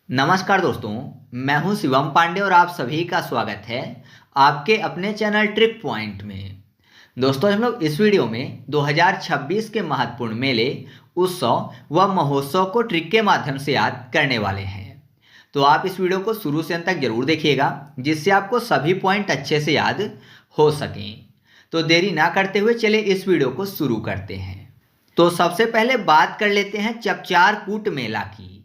नमस्कार दोस्तों, मैं हूं शिवम पांडे और आप सभी का स्वागत है आपके अपने चैनल ट्रिप पॉइंट में। दोस्तों, हम लोग इस वीडियो में 2026 के महत्वपूर्ण मेले, उत्सव व महोत्सव को ट्रिक के माध्यम से याद करने वाले हैं। तो आप इस वीडियो को शुरू से अंत तक जरूर देखिएगा, जिससे आपको सभी पॉइंट अच्छे से याद हो सकें। तो देरी ना करते हुए चले इस वीडियो को शुरू करते हैं। तो सबसे पहले बात कर लेते हैं चपचार कूट मेला की।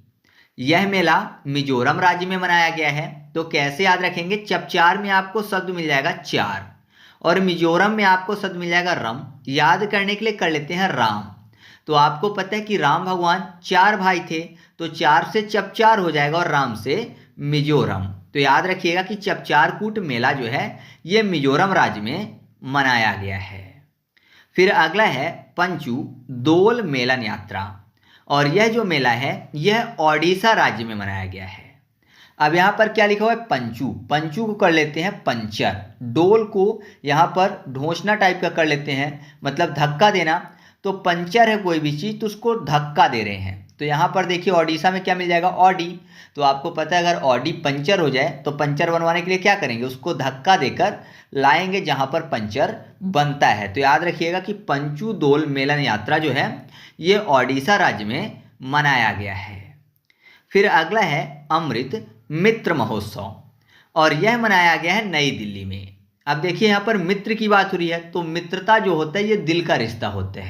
यह मेला मिजोरम राज्य में मनाया गया है। तो कैसे याद रखेंगे? चपचार में आपको शब्द मिल जाएगा चार और मिजोरम में आपको शब्द मिल जाएगा रम। याद करने के लिए कर लेते हैं राम। तो आपको पता है कि राम भगवान चार भाई थे, तो चार से चपचार हो जाएगा और राम से मिजोरम। तो याद रखिएगा कि चपचार कूट मेला जो है ये मिजोरम राज्य में मनाया गया है। फिर अगला है पंचू दोल मेलन यात्रा, और यह जो मेला है यह ओडिशा राज्य में मनाया गया है। अब यहाँ पर क्या लिखा हुआ है? पंचू। पंचू को कर लेते हैं पंचर। डोल को यहाँ पर ढोंसना टाइप का कर लेते हैं, मतलब धक्का देना। तो पंचर है कोई भी चीज़, तो उसको धक्का दे रहे हैं। तो यहाँ पर देखिए ओडिशा में क्या मिल जाएगा? ऑडी। तो आपको पता है अगर ऑडी पंचर हो जाए तो पंचर बनवाने के लिए क्या करेंगे? उसको धक्का देकर लाएंगे जहाँ पर पंचर बनता है। तो याद रखिएगा कि पंचू दोल मेलन यात्रा जो है ये ओडिशा राज्य में मनाया गया है। फिर अगला है अमृत मित्र महोत्सव, और यह मनाया गया है नई दिल्ली में। अब देखिए यहाँ पर मित्र की बात हो रही है, तो मित्रता जो होता है ये दिल का रिश्ता होता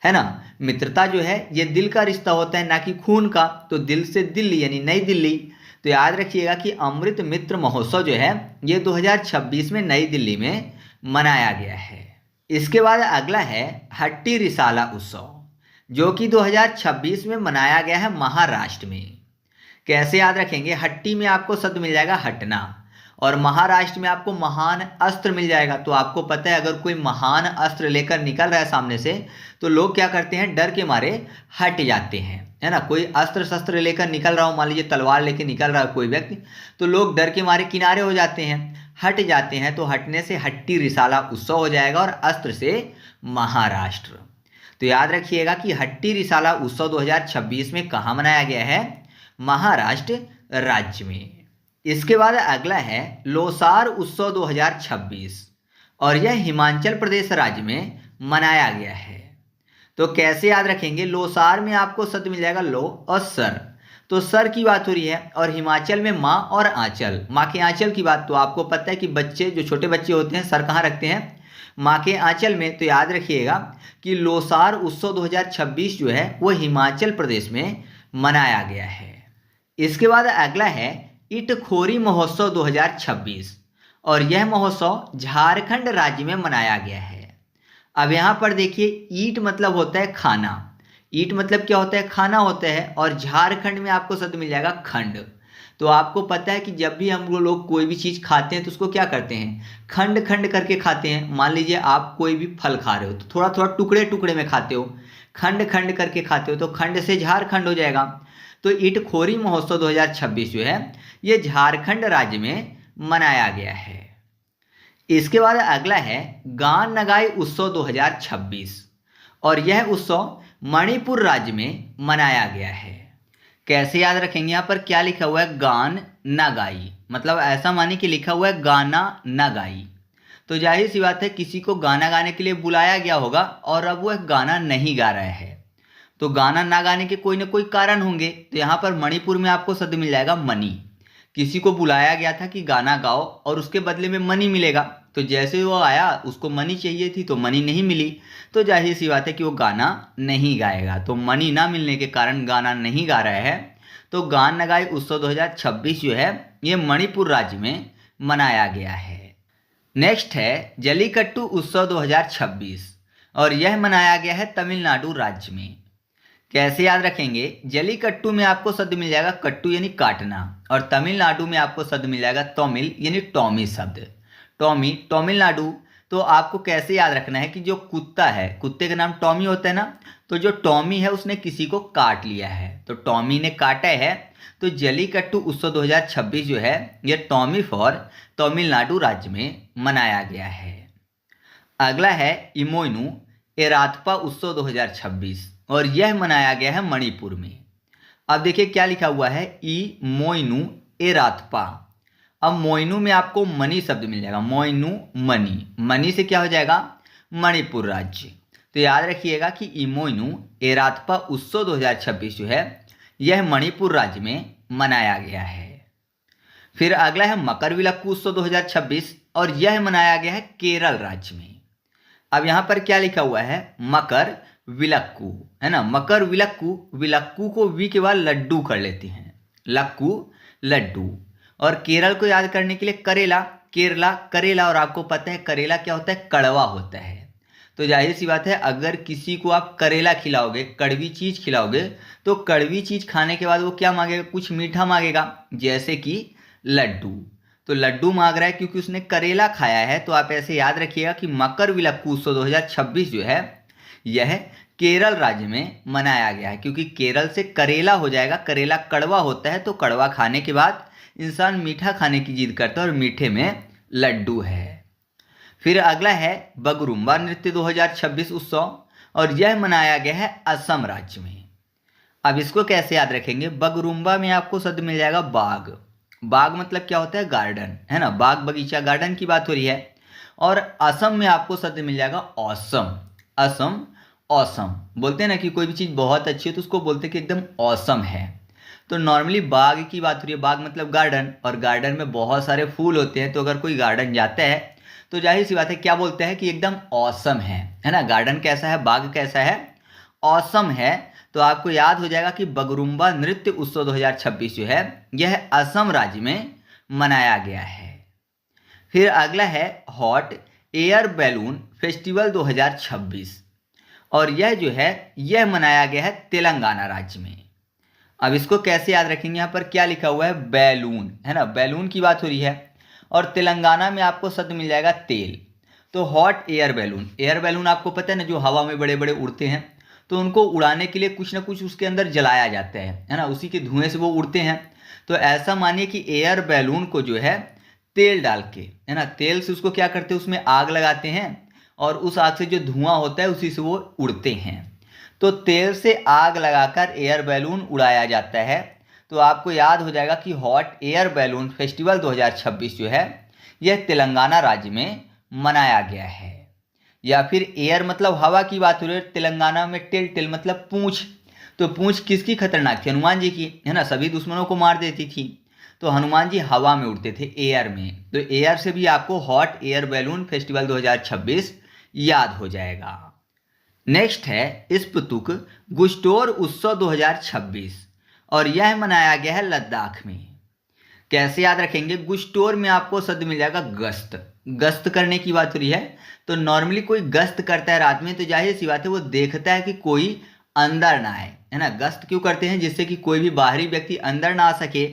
है ना। मित्रता जो है ये दिल का रिश्ता होता है, ना कि खून का। तो दिल से दिल्ली यानी नई दिल्ली। तो याद रखिएगा कि अमृत मित्र महोत्सव जो है ये 2026 में नई दिल्ली में मनाया गया है। इसके बाद अगला है हट्टी रिसाला उत्सव, जो कि 2026 में मनाया गया है महाराष्ट्र में। कैसे याद रखेंगे? हट्टी में आपको शब्द मिल जाएगा हटना, और महाराष्ट्र में आपको महान अस्त्र मिल जाएगा। तो आपको पता है अगर कोई महान अस्त्र लेकर निकल रहा है सामने से, तो लोग क्या करते हैं? डर के मारे हट जाते हैं, है ना। कोई अस्त्र शस्त्र लेकर निकल रहा हो, मान लीजिए तलवार लेकर निकल रहा है कोई व्यक्ति, तो लोग डर के मारे किनारे हो जाते हैं, हट जाते हैं। तो हटने से हट्टी रिसाला उत्सव हो जाएगा, और अस्त्र से महाराष्ट्र। तो याद रखिएगा कि हट्टी रिसाला उत्सव 2026 में कहाँ मनाया गया है? महाराष्ट्र राज्य में। इसके बाद अगला है लोसार उत्सव 2026, और यह हिमाचल प्रदेश राज्य में मनाया गया है। तो कैसे याद रखेंगे? लोसार में आपको शब्द मिल जाएगा लो और सर। तो सर की बात हो रही है, और हिमाचल में माँ और आंचल, माँ के आंचल की बात। तो आपको पता है कि बच्चे जो छोटे बच्चे होते हैं सर कहाँ रखते हैं? माँ के आंचल में। तो याद रखिएगा कि लोसार उत्सव 2026 जो है वो हिमाचल प्रदेश में मनाया गया है। इसके बाद अगला है इटखोरी महोत्सव 2026, और यह महोत्सव झारखंड राज्य में मनाया गया है। अब यहाँ पर देखिए ईट मतलब होता है खाना। ईट मतलब क्या होता है? खाना होता है। और झारखंड में आपको शब्द मिल जाएगा खंड। तो आपको पता है कि जब भी हम लोग कोई भी चीज़ खाते हैं तो उसको क्या करते हैं? खंड खंड करके खाते हैं। मान लीजिए आप कोई भी फल खा रहे हो तो थोड़ा थोड़ा टुकड़े टुकड़े में खाते हो, खंड खंड करके खाते हो, तो खंड से झारखंड हो जाएगा। तो इटखोरी महोत्सव 2026 जो है ये झारखंड राज्य में मनाया गया है। इसके बाद अगला है गान नगाई उत्सव 2026, और यह उत्सव मणिपुर राज्य में मनाया गया है। कैसे याद रखेंगे? यहाँ पर क्या लिखा हुआ है? गान नगाई, मतलब ऐसा माने कि लिखा हुआ है गाना नगाई। तो जाहिर सी बात है किसी को गाना गाने के लिए बुलाया गया होगा और अब वह गाना नहीं गा रहा है, तो गाना ना गाने के कोई ना कोई कारण होंगे। तो यहाँ पर मणिपुर में आपको शब्द मिल जाएगा मनी। किसी को बुलाया गया था कि गाना गाओ और उसके बदले में मनी मिलेगा, तो जैसे वो आया उसको मनी चाहिए थी तो मनी नहीं मिली, तो जाहिर सी बात है कि वो गाना नहीं गाएगा। तो मनी ना मिलने के कारण गाना नहीं गा रहा है। तो गान नगाई उत्सव 2026 जो है ये मणिपुर राज्य में मनाया गया है। नेक्स्ट है जलीकट्टू उत्सव 2026, और यह मनाया गया है तमिलनाडु राज्य में। कैसे याद रखेंगे? जलीकट्टू में आपको शब्द मिल जाएगा कट्टू यानी काटना, और तमिलनाडु में आपको शब्द मिल जाएगा तमिल यानी टॉमी शब्द। टॉमी तमिलनाडु। तो आपको कैसे याद रखना है कि जो कुत्ता है, कुत्ते का नाम टॉमी होता है ना, तो जो टॉमी है उसने किसी को काट लिया है, तो टॉमी ने काटा है। तो जलीकट्टू उत्सव 2026 जो है ये टॉमी फॉर तमिलनाडु राज्य में मनाया गया है। अगला है इमोइनू एराथपा उत्सव 2026, और यह मनाया गया है मणिपुर में। अब देखिए क्या लिखा हुआ है, ई मोइनु एरातपा। अब मोइनु में आपको मणि शब्द मिल जाएगा, मोइनु मणि, मणि से क्या हो जाएगा, मणिपुर राज्य। तो याद रखिएगा कि इमोइनु एरातपा उत्सव 2026 जो है यह मणिपुर राज्य में मनाया गया है। फिर अगला है मकर विलक्कू उत्सव 2026 और यह मनाया गया है केरल राज्य में। अब यहाँ पर क्या लिखा हुआ है, मकर विलक्कू, है ना, मकर विलक्कू, विलक्कू को वी के बाद लड्डू कर लेते हैं, लक्कू लड्डू। और केरल को याद करने के लिए करेला, केरला करेला, और आपको पता है करेला क्या होता है, कड़वा होता है। तो जाहिर सी बात है अगर किसी को आप करेला खिलाओगे, कड़वी चीज खिलाओगे, तो कड़वी चीज खाने के बाद वो क्या मांगेगा, कुछ मीठा मांगेगा, जैसे कि लड्डू। तो लड्डू मांग रहा है क्योंकि उसने करेला खाया है। तो आप ऐसे याद रखिएगा कि मकर विलक्कू उत्सव 2026 जो है यह केरल राज्य में मनाया गया है, क्योंकि केरल से करेला हो जाएगा, करेला कड़वा होता है, तो कड़वा खाने के बाद इंसान मीठा खाने की जिद करता है और मीठे में लड्डू है। फिर अगला है बगरुम्बा नृत्य 2026 उत्सव और यह मनाया गया है असम राज्य में। अब इसको कैसे याद रखेंगे, बगरुम्बा में आपको शब्द मिल जाएगा बाग, बाग मतलब क्या होता है, गार्डन, है ना, बाग बगीचा गार्डन की बात हो रही है। और असम में आपको शब्द मिल जाएगा औसम, असम औसम, बोलते हैं ना कि कोई भी चीज़ बहुत अच्छी है तो उसको बोलते हैं कि एकदम औसम है। तो नॉर्मली बाग की बात हो रही है, बाग मतलब गार्डन, और गार्डन में बहुत सारे फूल होते हैं। तो अगर कोई गार्डन जाता है तो जाहिर सी बात है क्या बोलते हैं कि एकदम औसम है ना, गार्डन कैसा है, बाग कैसा है, औसम है। तो आपको याद हो जाएगा कि बगरुम्बा नृत्य उत्सव 2026 जो है यह असम राज्य में मनाया गया है। फिर अगला है हॉट एयर बैलून फेस्टिवल 2026 और यह जो है यह मनाया गया है तेलंगाना राज्य में। अब इसको कैसे याद रखेंगे, यहाँ पर क्या लिखा हुआ है, बैलून, है ना, बैलून की बात हो रही है। और तेलंगाना में आपको शब्द मिल जाएगा तेल। तो hot air balloon, air balloon आपको पता है ना, जो हवा में बड़े बड़े उड़ते हैं, तो उनको उड़ाने के लिए कुछ ना कुछ उसके अंदर जलाया जाता है ना, उसी के धुएं से वो उड़ते हैं। तो ऐसा मानिए कि एयर बैलून को जो है तेल डाल के, है ना, तेल से उसको क्या करते हैं, उसमें आग लगाते हैं और उस आग से जो धुआं होता है उसी से वो उड़ते हैं। तो तेल से आग लगाकर एयर बैलून उड़ाया जाता है। तो आपको याद हो जाएगा कि हॉट एयर बैलून फेस्टिवल 2026 जो है यह तेलंगाना राज्य में मनाया गया है। या फिर एयर मतलब हवा की बात हो रही है, तेलंगाना में टिल, टिल मतलब पूंछ। तो पूंछ किसकी खतरनाक थी, हनुमान जी की, है ना, सभी दुश्मनों को मार देती थी। तो हनुमान जी हवा में उड़ते थे, एयर में। तो एयर से भी आपको हॉट एयर बैलून फेस्टिवल 2026 याद हो जाएगा। नेक्स्ट है स्पुतुक गुस्टोर उत्सव 2026 और यह मनाया गया है लद्दाख में। कैसे याद रखेंगे, गुस्टोर में आपको शब्द मिल जाएगा गश्त, गश्त करने की बात हो रही है। तो नॉर्मली कोई गश्त करता है रात में, तो जाहिर सी बात है वो देखता है कि कोई अंदर ना आए, है ना। गश्त क्यों करते हैं, जिससे कि कोई भी बाहरी व्यक्ति अंदर ना आ सके।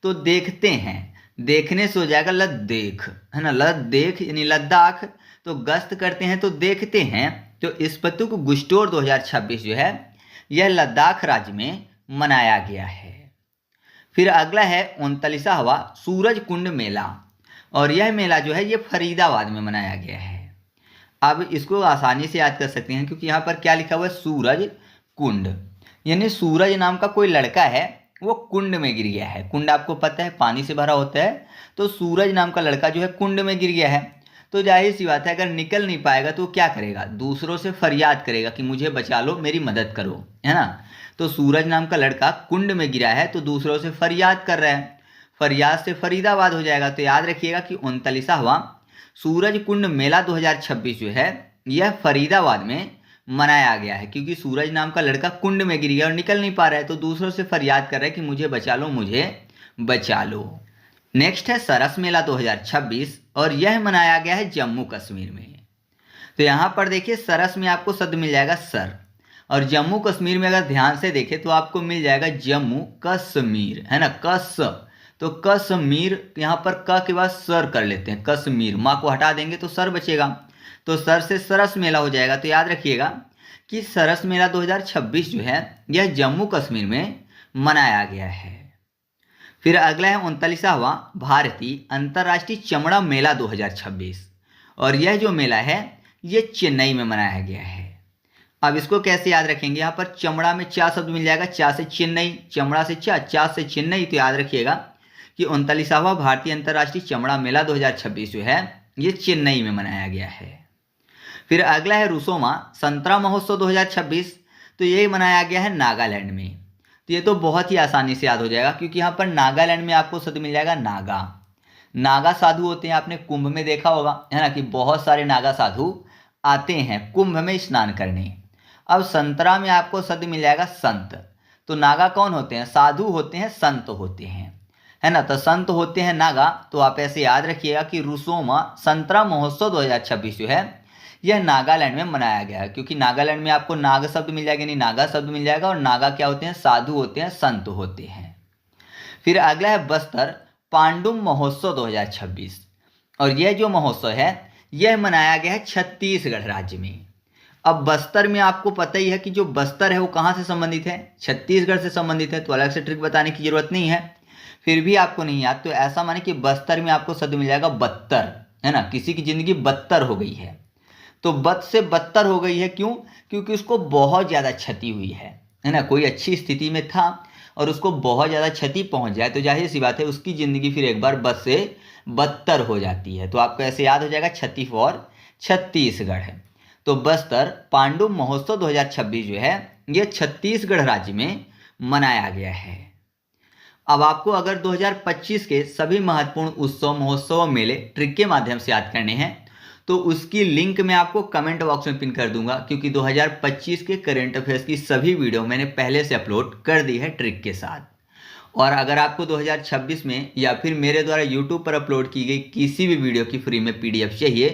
तो देखते हैं, देखने से हो जाएगा लद्देख, है ना, लद्देख यानी लद्दाख। तो गश्त करते हैं तो देखते हैं। तो स्पुतुक गुस्टोर 2026 जो है यह लद्दाख राज्य में मनाया गया है। फिर अगला है 39वां सूरज कुंड मेला और यह मेला जो है ये फरीदाबाद में मनाया गया है। अब इसको आसानी से याद कर सकते हैं क्योंकि यहाँ पर क्या लिखा हुआ है, सूरज कुंड, यानी सूरज नाम का कोई लड़का है वो कुंड में गिर गया है। कुंड आपको पता है पानी से भरा होता है। तो सूरज नाम का लड़का जो है कुंड में गिर गया है। तो जाहिर सी बात है अगर निकल नहीं पाएगा तो क्या करेगा, दूसरों से फरियाद करेगा कि मुझे बचा लो, मेरी मदद करो, है ना। तो सूरज नाम का लड़का कुंड में गिरा है तो दूसरों से फरियाद कर रहा है, फरियाद से फरीदाबाद हो जाएगा। तो याद रखिएगा कि 39वां सूरज कुंड मेला 2026 जो है यह फरीदाबाद में मनाया गया है, क्योंकि सूरज नाम का लड़का कुंड में गिर गया और निकल नहीं पा रहा है, तो दूसरों से फरियाद कर रहा है कि मुझे बचा लो, मुझे बचा लो। नेक्स्ट है सरस मेला 2026 और यह मनाया गया है जम्मू कश्मीर में। तो यहाँ पर देखिए सरस में आपको शब्द मिल जाएगा सर, और जम्मू कश्मीर में अगर ध्यान से देखें तो आपको मिल जाएगा जम्मू कश्मीर, है ना, कस। तो कश्मीर यहाँ पर क के बाद सर कर लेते हैं, कश्मीर, माँ को हटा देंगे तो सर बचेगा। तो सर से सरस मेला हो जाएगा। तो याद रखिएगा कि सरस मेला 2026 जो है यह जम्मू कश्मीर में मनाया गया है। फिर अगला है 39वां भारतीय अंतर्राष्ट्रीय चमड़ा मेला 2026 और यह जो मेला है ये चेन्नई में मनाया गया है। अब इसको कैसे याद रखेंगे, यहाँ पर चमड़ा में चा शब्द मिल जाएगा, चा से चेन्नई, चमड़ा से चा से चेन्नई। तो याद रखिएगा कि 39वां भारतीय अंतर्राष्ट्रीय चमड़ा मेला 2026 जो है ये चेन्नई में मनाया गया है। फिर अगला है रुसोमा संतरा महोत्सव 2026। तो ये मनाया गया है नागालैंड में। तो ये तो बहुत ही आसानी से याद हो जाएगा, क्योंकि यहाँ पर नागालैंड में आपको शब्द मिल जाएगा नागा। नागा साधु होते हैं, आपने कुंभ में देखा होगा है ना कि बहुत सारे नागा साधु आते हैं कुंभ में स्नान करने। अब संतरा में आपको शब्द मिल जाएगा संत। तो नागा कौन होते हैं, साधु होते हैं, संत होते हैं, है ना। तो संत होते हैं नागा। तो आप ऐसे याद रखिएगा कि रुसोमा संतरा महोत्सव 2026 जो है यह नागालैंड में मनाया गया है, क्योंकि नागालैंड में आपको नाग शब्द मिल जाएगा, यानी नागा शब्द मिल जाएगा। और नागा क्या होते हैं, साधु होते हैं, संत होते हैं। फिर अगला है बस्तर पांडुम महोत्सव 2026। और यह जो महोत्सव है यह मनाया गया है छत्तीसगढ़ राज्य में। अब बस्तर में आपको पता ही है कि जो बस्तर है वो कहाँ से संबंधित है, छत्तीसगढ़ से संबंधित है। तो अलग से ट्रिक बताने की जरूरत नहीं है। फिर भी आपको नहीं याद तो ऐसा माने कि बस्तर में आपको शब्द मिल जाएगा बदतर, है ना। किसी की जिंदगी बदतर हो गई है, तो बद से बदतर हो गई है, क्यों, क्योंकि उसको बहुत ज़्यादा क्षति हुई है ना। कोई अच्छी स्थिति में था और उसको बहुत ज़्यादा क्षति पहुंच जाए तो जाहिर सी बात है उसकी ज़िंदगी फिर एक बार बद से बदतर हो जाती है। तो आपको ऐसे याद हो जाएगा छत्ती फॉर छत्तीसगढ़ है। तो बस्तर पांडुम महोत्सव 2026 जो है ये छत्तीसगढ़ राज्य में मनाया गया है। अब आपको अगर 2025 के सभी महत्वपूर्ण उत्सव महोत्सव और मेले ट्रिक के माध्यम से याद करने हैं तो उसकी लिंक मैं आपको कमेंट बॉक्स में पिन कर दूंगा, क्योंकि 2025 के करंट अफेयर्स की सभी वीडियो मैंने पहले से अपलोड कर दी है ट्रिक के साथ। और अगर आपको 2026 में या फिर मेरे द्वारा यूट्यूब पर अपलोड की गई किसी भी वीडियो की फ्री में PDF चाहिए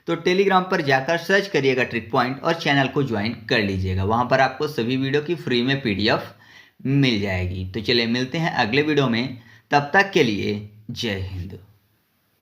तो टेलीग्राम पर जाकर सर्च करिएगा ट्रिक पॉइंट और चैनल को ज्वाइन कर लीजिएगा। वहाँ पर आपको सभी वीडियो की फ्री में PDF मिल जाएगी। तो चलिए मिलते हैं अगले वीडियो में, तब तक के लिए जय हिंद।